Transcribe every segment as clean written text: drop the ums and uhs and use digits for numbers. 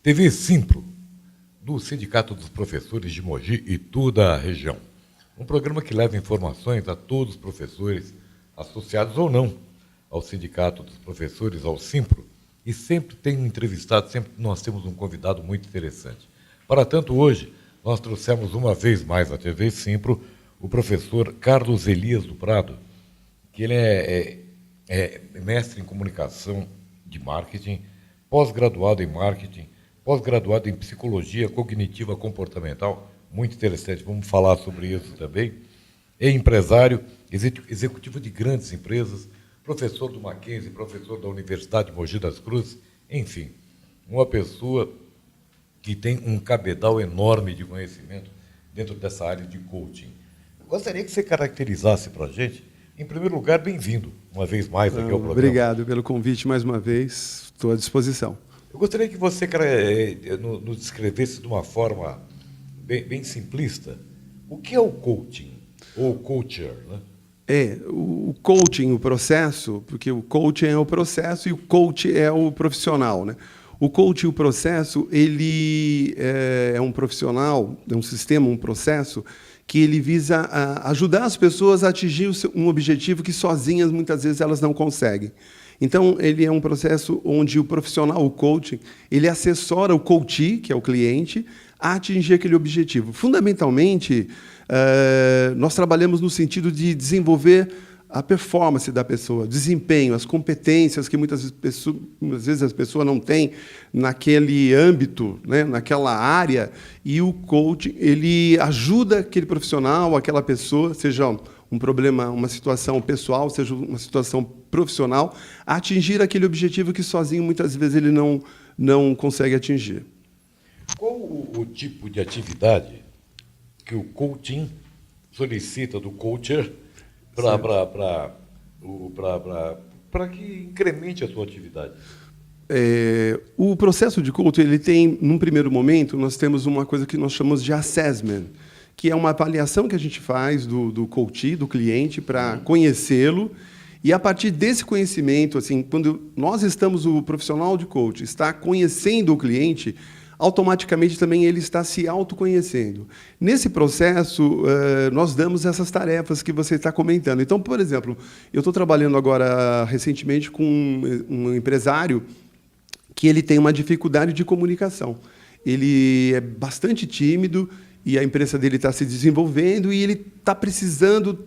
TV Simpro, do Sindicato dos Professores de Mogi e toda a região. Um programa que leva informações a todos os professores, associados ou não ao Sindicato dos Professores, ao Simpro, e sempre tem um entrevistado, sempre nós temos um convidado muito interessante. Para tanto, hoje, nós trouxemos uma vez mais à TV Simpro o professor Carlos Elias do Prado, que ele é mestre em comunicação de marketing, pós-graduado em marketing, pós-graduado em psicologia cognitiva comportamental, muito interessante, vamos falar sobre isso também. É empresário, executivo de grandes empresas, professor do Mackenzie, professor da Universidade de Mogi das Cruzes, enfim, uma pessoa que tem um cabedal enorme de conhecimento dentro dessa área de coaching. Eu gostaria que você caracterizasse para a gente, em primeiro lugar, bem-vindo, uma vez mais aqui ao programa. Obrigado pelo convite mais uma vez, estou à disposição. Eu gostaria que você nos descrevesse de uma forma bem simplista o que é o coaching, ou coacher, né? O coaching, o processo, porque o coaching é o processo e o coach é o profissional, né? O coaching, o processo, ele é um profissional, é um sistema, um processo que ele visa ajudar as pessoas a atingir um objetivo que sozinhas, muitas vezes, elas não conseguem. Então, ele é um processo onde o profissional, o coaching, ele assessora o coachee, que é o cliente, a atingir aquele objetivo. Fundamentalmente, nós trabalhamos no sentido de desenvolver a performance da pessoa, o desempenho, as competências que muitas vezes as pessoas não têm naquele âmbito, né, naquela área, e o coaching ele ajuda aquele profissional, aquela pessoa, seja um problema, uma situação pessoal, seja uma situação profissional, a atingir aquele objetivo que sozinho muitas vezes ele não consegue atingir. Qual o tipo de atividade que o coaching solicita do coacher para que incremente a sua atividade? O processo de coaching, ele tem, num primeiro momento, nós temos uma coisa que nós chamamos de assessment, que é uma avaliação que a gente faz do coachee, do cliente, para conhecê-lo. E, a partir desse conhecimento, assim, quando nós estamos, o profissional de coaching está conhecendo o cliente, automaticamente também ele está se autoconhecendo. Nesse processo, nós damos essas tarefas que você está comentando. Então, por exemplo, eu estou trabalhando agora, recentemente, com um empresário que ele tem uma dificuldade de comunicação. Ele é bastante tímido e a empresa dele está se desenvolvendo e ele está precisando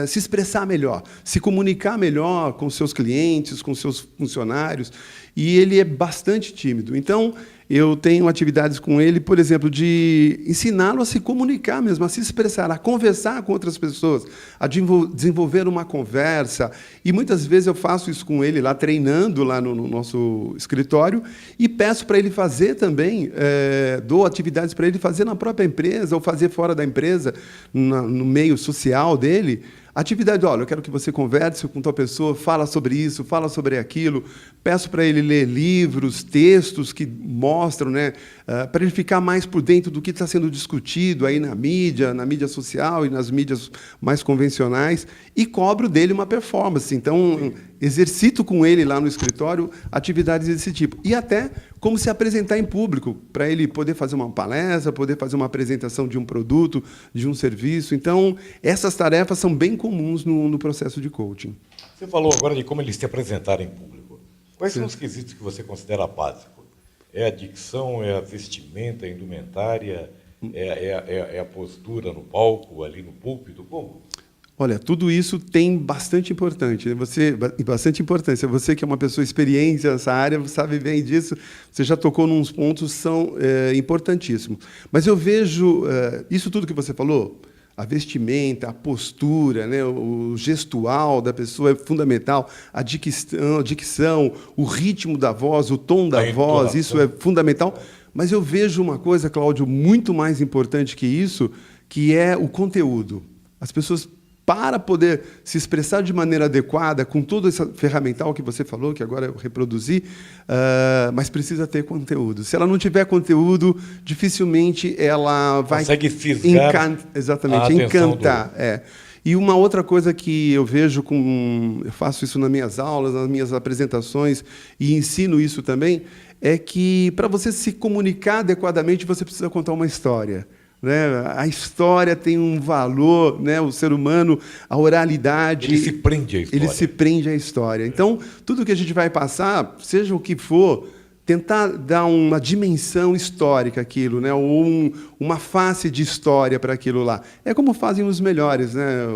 se expressar melhor, se comunicar melhor com seus clientes, com seus funcionários, e ele é bastante tímido. Então, eu tenho atividades com ele, por exemplo, de ensiná-lo a se comunicar mesmo, a se expressar, a conversar com outras pessoas, a desenvolver uma conversa. E muitas vezes eu faço isso com ele, lá treinando lá no nosso escritório, e peço para ele fazer também, dou atividades para ele fazer na própria empresa ou fazer fora da empresa, no meio social dele. Atividade, olha, eu quero que você converse com tal pessoa, fala sobre isso, fala sobre aquilo, peço para ele ler livros, textos que mostram, né, para ele ficar mais por dentro do que está sendo discutido aí na mídia social e nas mídias mais convencionais, e cobro dele uma performance. Então, exercito com ele lá no escritório atividades desse tipo. E até como se apresentar em público, para ele poder fazer uma palestra, poder fazer uma apresentação de um produto, de um serviço. Então, essas tarefas são bem comuns no processo de coaching. Você falou agora de como ele se apresentar em público. Quais são os quesitos que você considera básicos? É a dicção, é a vestimenta, é a indumentária, é a postura no palco, ali no púlpito? Como? Olha, tudo isso tem bastante importância. Você que é uma pessoa experiente nessa área, sabe bem disso, você já tocou nos pontos que são importantíssimos. Mas eu vejo isso tudo que você falou, a vestimenta, a postura, né, o gestual da pessoa é fundamental, a dicção, o ritmo da voz, o tom da voz, isso é fundamental. Mas eu vejo uma coisa, Cláudio, muito mais importante que isso, que é o conteúdo. As pessoas, para poder se expressar de maneira adequada, com todo esse ferramental que você falou, que agora eu reproduzi, mas precisa ter conteúdo. Se ela não tiver conteúdo, dificilmente ela vai consegue fisgar encantar. E uma outra coisa que eu vejo, eu faço isso nas minhas aulas, nas minhas apresentações, e ensino isso também, é que, para você se comunicar adequadamente, você precisa contar uma história. Né? A história tem um valor, né? O ser humano, a oralidade... Ele se prende à história. Ele se prende à história. Então, tudo que a gente vai passar, seja o que for, tentar dar uma dimensão histórica àquilo, né? Ou uma face de história para aquilo lá. É como fazem os melhores, né?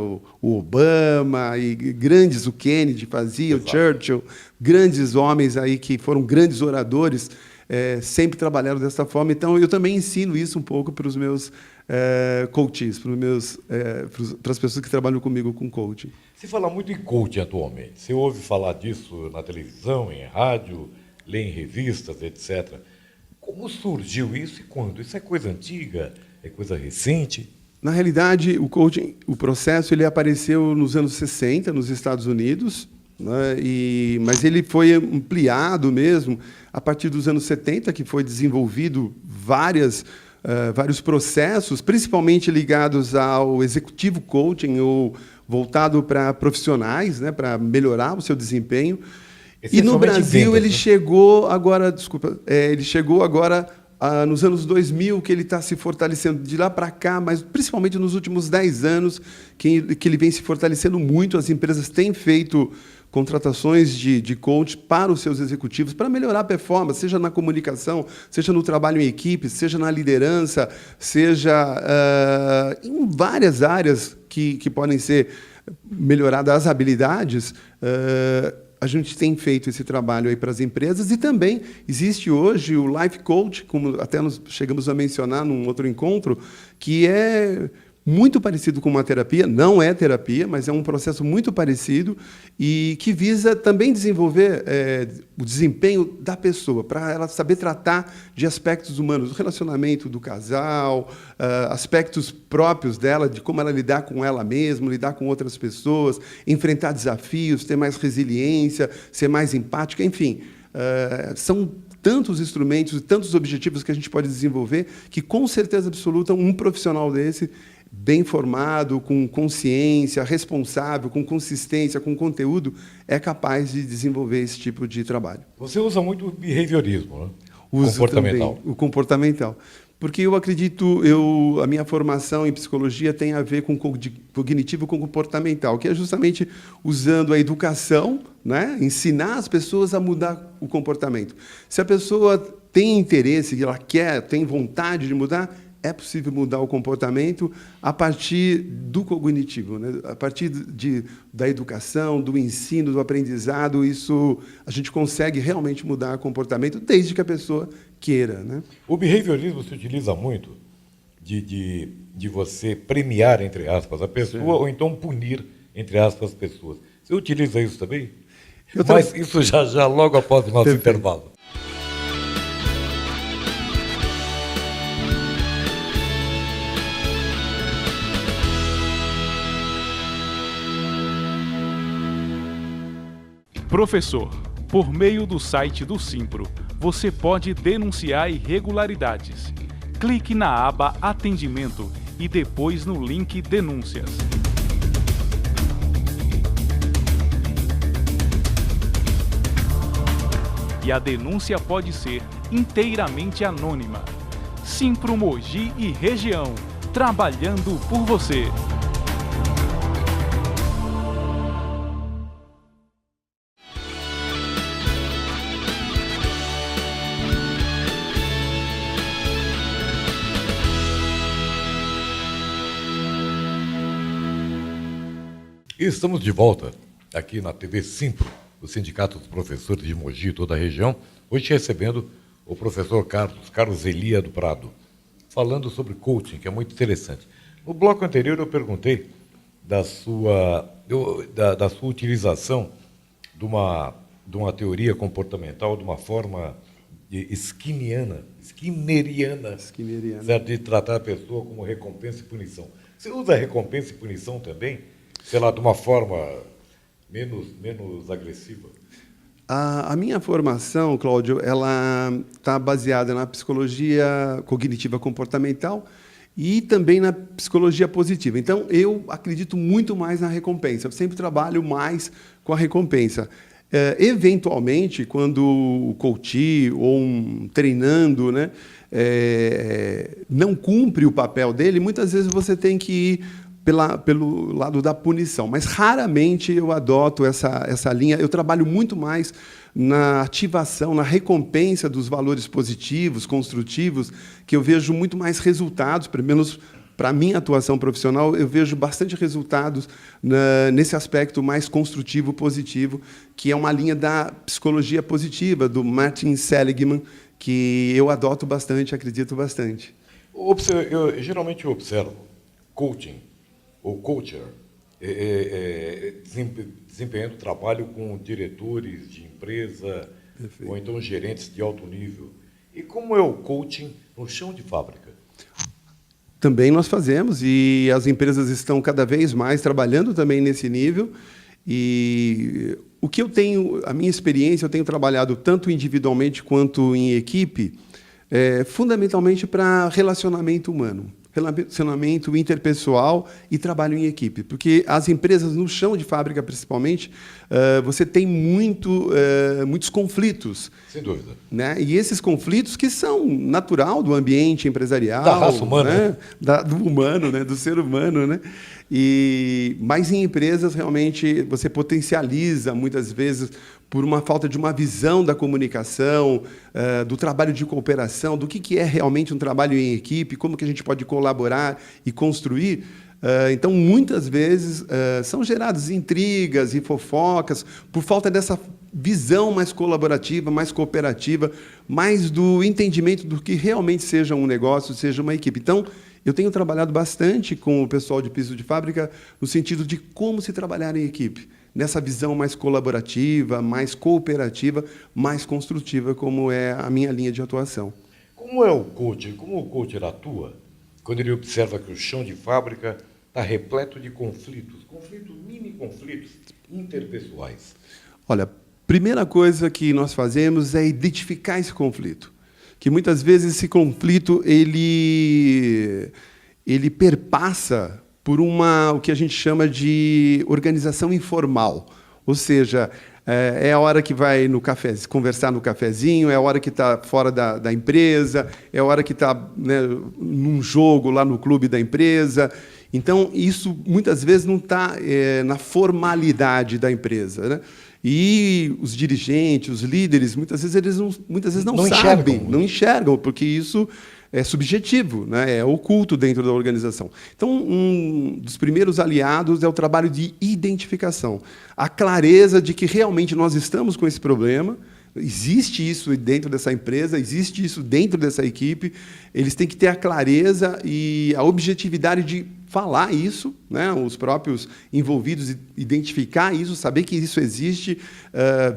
O Obama, e grandes, o Kennedy fazia, exato, o Churchill, grandes homens aí que foram grandes oradores, sempre trabalharam dessa forma. Então, eu também ensino isso um pouco para os meus coaches, para as pessoas que trabalham comigo com coaching. Se fala muito em coaching atualmente. Você ouve falar disso na televisão, em rádio, lê em revistas, etc. Como surgiu isso e quando? Isso é coisa antiga? É coisa recente? Na realidade, o coaching, o processo, ele apareceu nos anos 60, nos Estados Unidos, né? Mas ele foi ampliado mesmo a partir dos anos 70, que foi desenvolvido vários processos, principalmente ligados ao executivo coaching, ou voltado para profissionais, né, para melhorar o seu desempenho. E no Brasil ele chegou agora, nos anos 2000, que ele está se fortalecendo de lá para cá, mas principalmente nos últimos 10 anos, que ele vem se fortalecendo muito. As empresas têm feito contratações de coach para os seus executivos, para melhorar a performance, seja na comunicação, seja no trabalho em equipe, seja na liderança, seja em várias áreas que podem ser melhoradas as habilidades. A gente tem feito esse trabalho aí para as empresas, e também existe hoje o Life Coach, como até nós chegamos a mencionar num outro encontro, que é muito parecido com uma terapia, não é terapia, mas é um processo muito parecido e que visa também desenvolver o desempenho da pessoa, para ela saber tratar de aspectos humanos, do relacionamento do casal, aspectos próprios dela, de como ela lidar com ela mesma, lidar com outras pessoas, enfrentar desafios, ter mais resiliência, ser mais empática, enfim. São tantos instrumentos e tantos objetivos que a gente pode desenvolver que, com certeza absoluta, um profissional desse, bem formado, com consciência, responsável, com consistência, com conteúdo, é capaz de desenvolver esse tipo de trabalho. Você usa muito o behaviorismo, né? Uso comportamental. Também o comportamental. Porque eu acredito, a minha formação em psicologia tem a ver com cognitivo comportamental, que é justamente usando a educação, né, ensinar as pessoas a mudar o comportamento. Se a pessoa tem interesse, ela quer, tem vontade de mudar, é possível mudar o comportamento a partir do cognitivo, né? A partir da educação, do ensino, do aprendizado. Isso a gente consegue realmente mudar o comportamento, desde que a pessoa queira, né? O behaviorismo se utiliza muito de você premiar, entre aspas, a pessoa, sim, ou então punir, entre aspas, as pessoas. Você utiliza isso também? Mas isso já logo após o nosso intervalo. Professor, por meio do site do Simpro, você pode denunciar irregularidades. Clique na aba Atendimento e depois no link Denúncias. E a denúncia pode ser inteiramente anônima. Simpro Mogi e região, trabalhando por você. E estamos de volta aqui na TV Simpro, do Sindicato dos Professores de Mogi e toda a região, hoje recebendo o professor Carlos Elia do Prado, falando sobre coaching, que é muito interessante. No bloco anterior eu perguntei da sua utilização de uma teoria comportamental, de uma forma skinneriana, certo? De tratar a pessoa como recompensa e punição. Você usa recompensa e punição também? Sei lá, de uma forma menos agressiva? A minha formação, Cláudio, ela está baseada na psicologia cognitiva comportamental e também na psicologia positiva. Então, eu acredito muito mais na recompensa. Eu sempre trabalho mais com a recompensa. Eventualmente, quando o coach ou um treinando, né, não cumpre o papel dele, muitas vezes você tem que ir pelo lado da punição. Mas raramente eu adoto essa linha. Eu trabalho muito mais na ativação, na recompensa dos valores positivos, construtivos, que eu vejo muito mais resultados, pelo menos para a minha atuação profissional, eu vejo bastante resultados nesse aspecto mais construtivo, positivo, que é uma linha da psicologia positiva, do Martin Seligman, que eu adoto bastante, acredito bastante. Eu geralmente observo coaching, ou coacher, desempenhando trabalho com diretores de empresa, perfeito, ou então gerentes de alto nível. E como é o coaching no chão de fábrica? Também nós fazemos, e as empresas estão cada vez mais trabalhando também nesse nível. E o que eu tenho, a minha experiência, eu tenho trabalhado tanto individualmente quanto em equipe, fundamentalmente para relacionamento humano, relacionamento interpessoal e trabalho em equipe. Porque as empresas, no chão de fábrica, principalmente, você tem muitos conflitos. Sem dúvida. Né? E esses conflitos que são natural do ambiente empresarial. Da raça humana. Né? Do humano, né? Do ser humano. Né? Mas em empresas, realmente, você potencializa, muitas vezes, por uma falta de uma visão da comunicação, do trabalho de cooperação, do que é realmente um trabalho em equipe, como que a gente pode colaborar e construir. Então, muitas vezes, são geradas intrigas e fofocas por falta dessa visão mais colaborativa, mais cooperativa, mais do entendimento do que realmente seja um negócio, seja uma equipe. Então, eu tenho trabalhado bastante com o pessoal de piso de fábrica no sentido de como se trabalhar em equipe, nessa visão mais colaborativa, mais cooperativa, mais construtiva, como é a minha linha de atuação. Como o coach atua quando ele observa que o chão de fábrica está repleto de conflitos, mini conflitos interpessoais? Olha, primeira coisa que nós fazemos é identificar esse conflito, que muitas vezes esse conflito ele perpassa por o que a gente chama de organização informal, ou seja, é a hora que vai no café, conversar no cafezinho, é a hora que está fora da empresa, é a hora que está, né, num jogo lá no clube da empresa. Então, isso muitas vezes não está na formalidade da empresa, né? E os dirigentes, os líderes, muitas vezes eles não sabem, não enxergam, porque isso é subjetivo, né? É oculto dentro da organização. Então, um dos primeiros aliados é o trabalho de identificação, a clareza de que realmente nós estamos com esse problema, existe isso dentro dessa empresa, existe isso dentro dessa equipe, eles têm que ter a clareza e a objetividade de falar isso, né? Os próprios envolvidos identificar isso, saber que isso existe,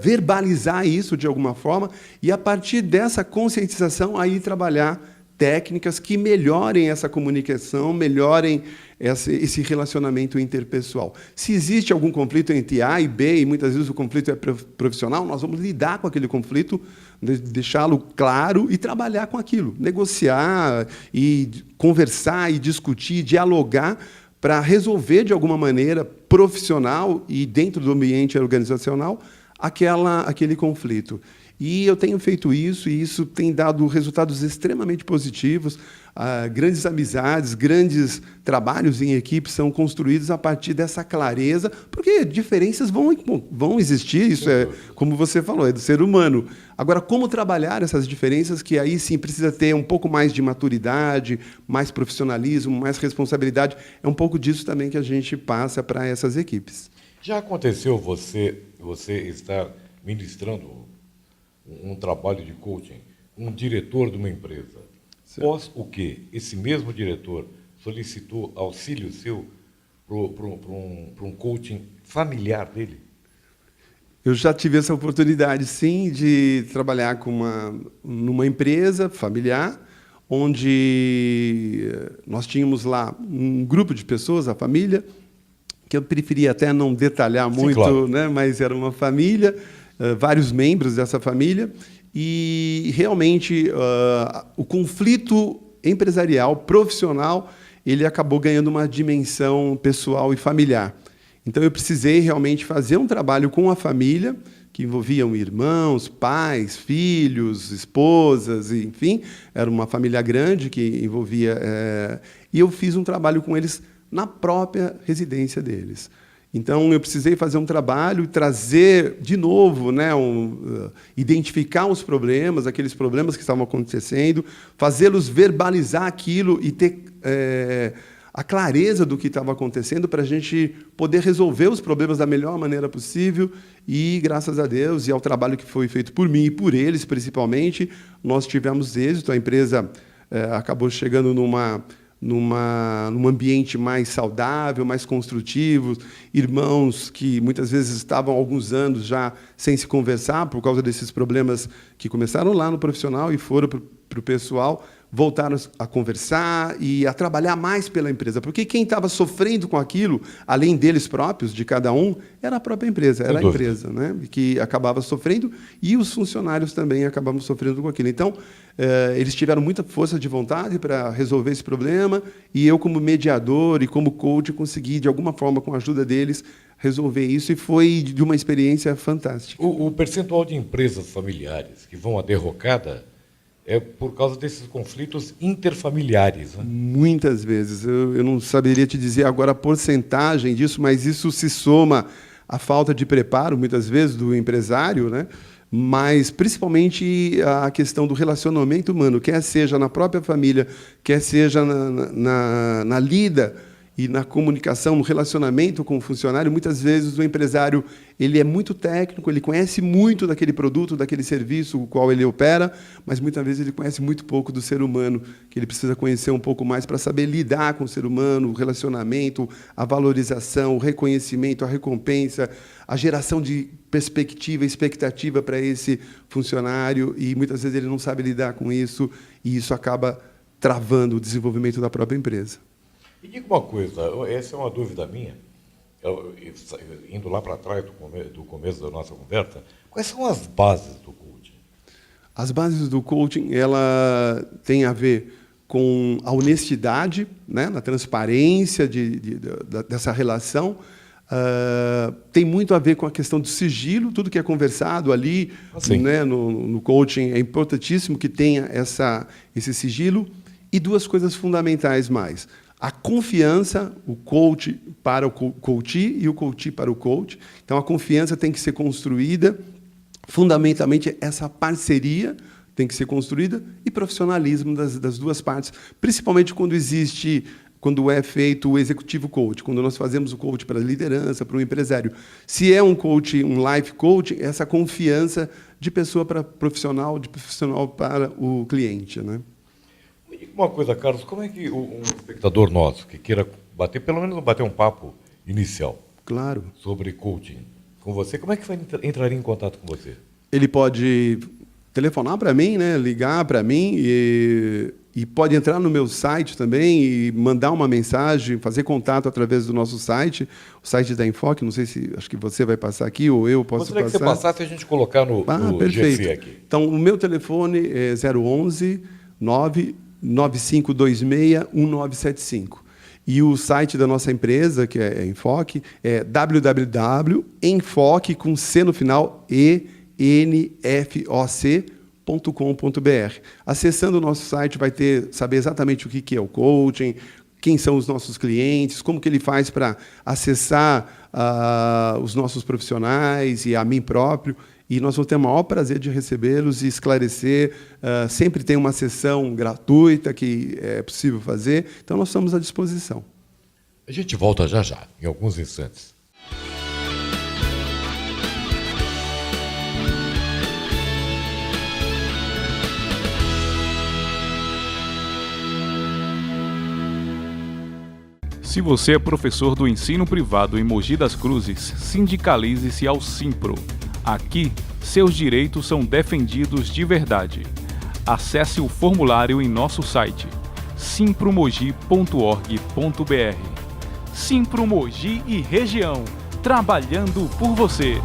verbalizar isso de alguma forma, e, a partir dessa conscientização, aí trabalhar técnicas que melhorem essa comunicação, melhorem esse relacionamento interpessoal. Se existe algum conflito entre A e B, e muitas vezes o conflito é profissional, nós vamos lidar com aquele conflito, deixá-lo claro e trabalhar com aquilo, negociar e conversar e discutir, dialogar para resolver de alguma maneira profissional e dentro do ambiente organizacional aquele conflito. E eu tenho feito isso, e isso tem dado resultados extremamente positivos. Grandes amizades, grandes trabalhos em equipe são construídos a partir dessa clareza, porque diferenças vão existir, isso é, como você falou, é do ser humano. Agora, como trabalhar essas diferenças, que aí sim precisa ter um pouco mais de maturidade, mais profissionalismo, mais responsabilidade, é um pouco disso também que a gente passa para essas equipes. Já aconteceu você estar ministrando um trabalho de coaching, um diretor de uma empresa, após o que esse mesmo diretor solicitou auxílio seu para um coaching familiar dele? Eu já tive essa oportunidade, sim, de trabalhar numa empresa familiar, onde nós tínhamos lá um grupo de pessoas, a família, que eu preferia até não detalhar muito, claro, né, mas era uma família, vários membros dessa família, e realmente o conflito empresarial, profissional, ele acabou ganhando uma dimensão pessoal e familiar. Então, eu precisei realmente fazer um trabalho com a família, que envolviam irmãos, pais, filhos, esposas, enfim, era uma família grande que envolvia... E eu fiz um trabalho com eles na própria residência deles. Então, eu precisei fazer um trabalho e trazer, de novo, né, identificar os problemas, aqueles problemas que estavam acontecendo, fazê-los verbalizar aquilo e ter a clareza do que estava acontecendo para a gente poder resolver os problemas da melhor maneira possível. E, graças a Deus, e ao trabalho que foi feito por mim e por eles, principalmente, nós tivemos êxito. A empresa acabou chegando num ambiente mais saudável, mais construtivo, irmãos que muitas vezes estavam há alguns anos já sem se conversar por causa desses problemas que começaram lá no profissional e foram para o pessoal, voltaram a conversar e a trabalhar mais pela empresa, porque quem estava sofrendo com aquilo, além deles próprios, de cada um, era a própria empresa, era a empresa, né, que acabava sofrendo, e os funcionários também acabavam sofrendo com aquilo. Então, eles tiveram muita força de vontade para resolver esse problema, e eu, como mediador e como coach, consegui, de alguma forma, com a ajuda deles, resolver isso, e foi de uma experiência fantástica. O percentual de empresas familiares que vão à derrocada é por causa desses conflitos interfamiliares, né? Muitas vezes. Eu não saberia te dizer agora a porcentagem disso, mas isso se soma à falta de preparo, muitas vezes, do empresário, né? Mas, principalmente, a questão do relacionamento humano, quer seja na própria família, quer seja na lida e na comunicação, no relacionamento com o funcionário. Muitas vezes o empresário ele é muito técnico, ele conhece muito daquele produto, daquele serviço o qual ele opera, mas muitas vezes ele conhece muito pouco do ser humano, que ele precisa conhecer um pouco mais para saber lidar com o ser humano, o relacionamento, a valorização, o reconhecimento, a recompensa, a geração de perspectiva, expectativa para esse funcionário, e muitas vezes ele não sabe lidar com isso, e isso acaba travando o desenvolvimento da própria empresa. E diga uma coisa, essa é uma dúvida minha, indo lá para trás do começo da nossa conversa, quais são as bases do coaching? As bases do coaching, ela tem a ver com a honestidade, né, na transparência dessa relação, tem muito a ver com a questão do sigilo, tudo que é conversado ali, né, no coaching é importantíssimo que tenha esse sigilo, e duas coisas fundamentais mais. A confiança, o coach para o coachee e o coachee para o coach. Então, a confiança tem que ser construída, fundamentalmente, essa parceria tem que ser construída, e profissionalismo das duas partes, principalmente quando é feito o executivo coach, quando nós fazemos o coach para a liderança, para o empresário. Se é um coach, um life coach, essa confiança de pessoa para profissional, de profissional para o cliente, né? Uma coisa, Carlos, como é que um espectador nosso que queira pelo menos bater um papo inicial, claro, sobre coaching com você, como é que entraria em contato com você? Ele pode telefonar para mim, né, ligar para mim, e pode entrar no meu site também e mandar uma mensagem, fazer contato através do nosso site, o site da Enfoque. Não sei se acho que você vai passar aqui ou eu posso passar. Gostaria que você passasse e a gente colocar no perfeito. GC aqui. Então, o meu telefone é 011 995261975. E o site da nossa empresa, que é Enfoque, é www.enfoque, com C no final, enfoc.com.br. Acessando o nosso site, vai saber exatamente o que é o coaching, quem são os nossos clientes, como que ele faz para acessar os nossos profissionais e a mim próprio. E nós vamos ter o maior prazer de recebê-los e esclarecer. Sempre tem uma sessão gratuita que é possível fazer. Então, nós estamos à disposição. A gente volta já, em alguns instantes. Se você é professor do ensino privado em Mogi das Cruzes, sindicalize-se ao Simpro. Aqui, seus direitos são defendidos de verdade. Acesse o formulário em nosso site, simpromogi.org.br. Simpro Mogi e região, trabalhando por você.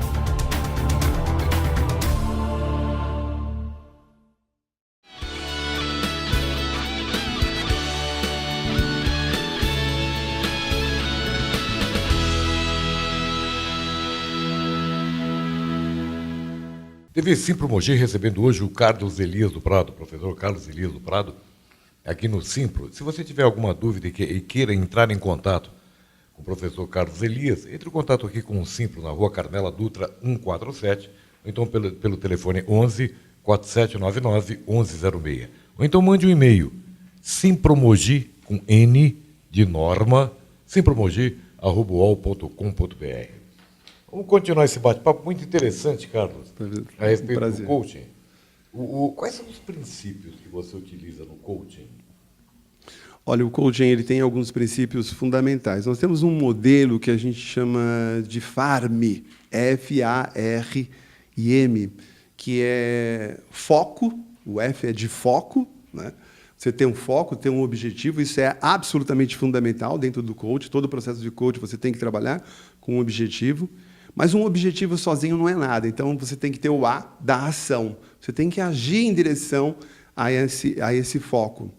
TV Simpro Mogi recebendo hoje o Carlos Elias do Prado, professor Carlos Elias do Prado, aqui no Simpro. Se você tiver alguma dúvida e queira entrar em contato com o professor Carlos Elias, entre em contato aqui com o Simpro, na Rua Carmela Dutra 147, ou então pelo telefone 11 4799 1106. Ou então mande um e-mail, simpromogi, com N de norma, simpromogi@uol.com.br. Vamos continuar esse bate-papo muito interessante, Carlos, a respeito do coaching. Quais são os princípios que você utiliza no coaching? Olha, o coaching ele tem alguns princípios fundamentais. Nós temos um modelo que a gente chama de FARM, F-A-R-I-M, que é foco, o F é de foco, né? Você tem um foco, tem um objetivo, isso é absolutamente fundamental dentro do coaching. Todo o processo de coaching você tem que trabalhar com um objetivo, mas um objetivo sozinho não é nada, então você tem que ter o A da ação. Você tem que agir em direção a esse foco.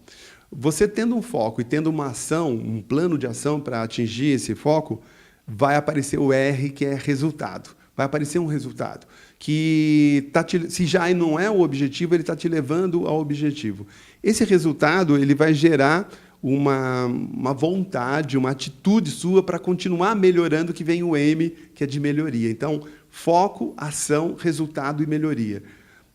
Você tendo um foco e tendo uma ação, um plano de ação para atingir esse foco, vai aparecer o R, que é resultado. Vai aparecer um resultado que se já não é o objetivo, ele está te levando ao objetivo. Esse resultado ele vai gerar uma vontade, uma atitude sua para continuar melhorando, que vem o M, que é de melhoria. Então, foco, ação, resultado e melhoria.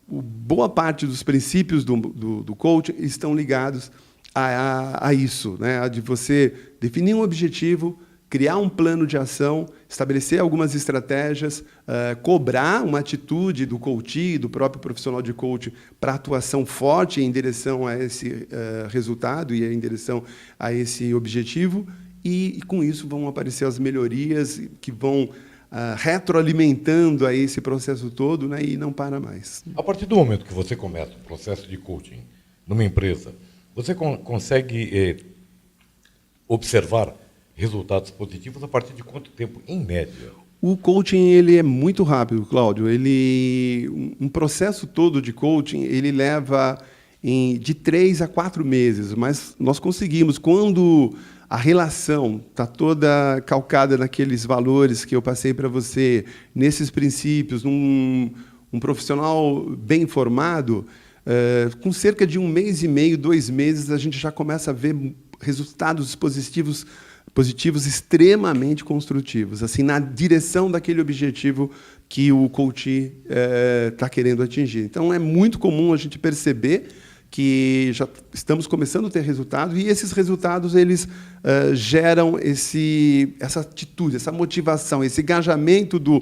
Boa parte dos princípios do coaching estão ligados a isso, né? De você definir um objetivo, criar um plano de ação, estabelecer algumas estratégias, cobrar uma atitude do coach, do próprio profissional de coaching, para atuação forte em direção a esse resultado e em direção a esse objetivo, e com isso vão aparecer as melhorias que vão retroalimentando a esse processo todo, né, e não para mais. A partir do momento que você começa o processo de coaching numa empresa, você consegue observar resultados positivos a partir de quanto tempo, em média? O coaching ele é muito rápido, Cláudio. Um processo todo de coaching ele leva de 3 a 4 meses, mas nós conseguimos, quando a relação está toda calcada naqueles valores que eu passei para você, nesses princípios, um profissional bem formado, com cerca de 1 mês e meio, 2 meses, a gente já começa a ver resultados positivos extremamente construtivos, assim, na direção daquele objetivo que o coach está querendo atingir. Então, é muito comum a gente perceber que já estamos começando a ter resultados, e esses resultados eles geram essa atitude, essa motivação, esse engajamento do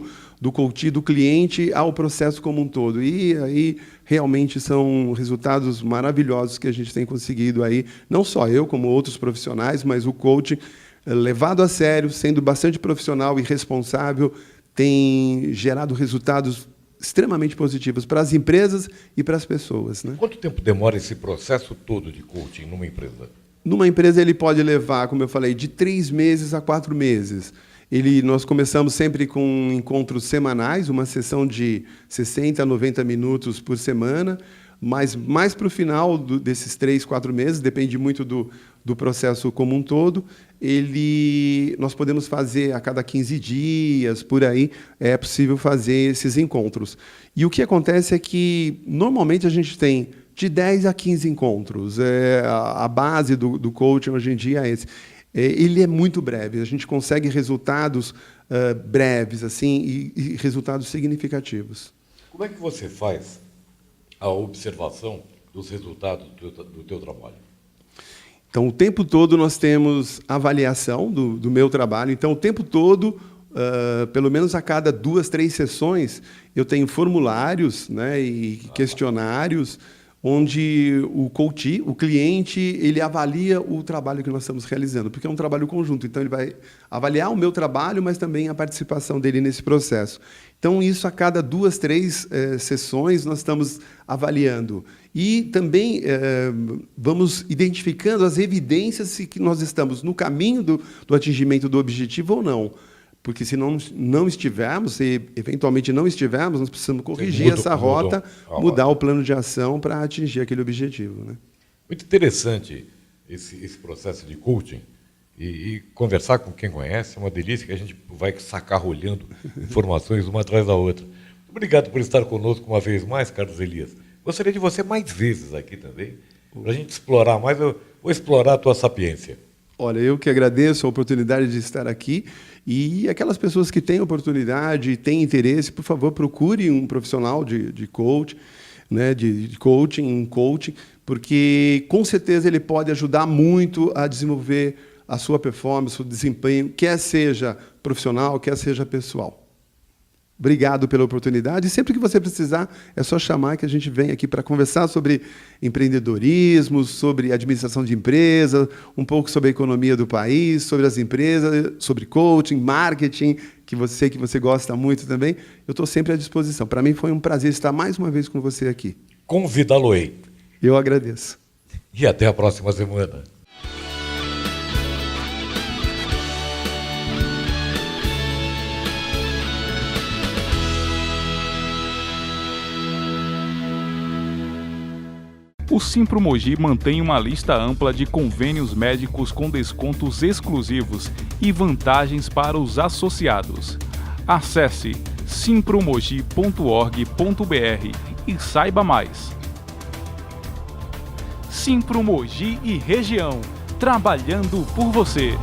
coach, do cliente, ao processo como um todo. E aí realmente são resultados maravilhosos que a gente tem conseguido aí, não só eu, como outros profissionais, mas o coach, levado a sério, sendo bastante profissional e responsável, tem gerado resultados extremamente positivos para as empresas e para as pessoas, né? Quanto tempo demora esse processo todo de coaching numa empresa? Numa empresa ele pode levar, como eu falei, de 3 meses a 4 meses. Nós começamos sempre com encontros semanais, uma sessão de 60 a 90 minutos por semana, mas mais para o final desses 3, 4 meses, depende muito do processo como um todo, nós podemos fazer a cada 15 dias, por aí, é possível fazer esses encontros. E o que acontece é que, normalmente, a gente tem de 10 a 15 encontros. A base do coaching, hoje em dia, é esse. Ele é muito breve, a gente consegue resultados breves assim, e resultados significativos. Como é que você faz a observação dos resultados do teu trabalho? Então, o tempo todo nós temos avaliação do meu trabalho. Então, o tempo todo, pelo menos a cada 2, 3 sessões, eu tenho formulários, né, e questionários, onde o coach, o cliente, ele avalia o trabalho que nós estamos realizando, porque é um trabalho conjunto. Então, ele vai avaliar o meu trabalho, mas também a participação dele nesse processo. Então, isso a cada 2, 3 sessões nós estamos avaliando. E também vamos identificando as evidências que nós estamos no caminho do atingimento do objetivo ou não. Porque se não estivermos, se eventualmente não estivermos, nós precisamos corrigir essa rota, mudar o plano de ação para atingir aquele objetivo, né? Muito interessante esse processo de coaching, e conversar com quem conhece é uma delícia, que a gente vai sacar rolhando informações uma atrás da outra. Obrigado por estar conosco uma vez mais, Carlos Elias. Gostaria de você mais vezes aqui também, para a gente explorar mais. Eu vou explorar a tua sapiência. Olha, eu que agradeço a oportunidade de estar aqui e aquelas pessoas que têm oportunidade, têm interesse, por favor, procure um profissional de coach, né, de coaching, um coaching, porque com certeza ele pode ajudar muito a desenvolver a sua performance, o desempenho, quer seja profissional, quer seja pessoal. Obrigado pela oportunidade. E sempre que você precisar, é só chamar que a gente vem aqui para conversar sobre empreendedorismo, sobre administração de empresa, um pouco sobre a economia do país, sobre as empresas, sobre coaching, marketing, que você gosta muito também. Eu estou sempre à disposição. Para mim foi um prazer estar mais uma vez com você aqui. Convidá-lo-ei. Eu agradeço. E até a próxima semana. O Simpro Mogi mantém uma lista ampla de convênios médicos com descontos exclusivos e vantagens para os associados. Acesse simpromogi.org.br e saiba mais. Simpro Mogi e região, trabalhando por você.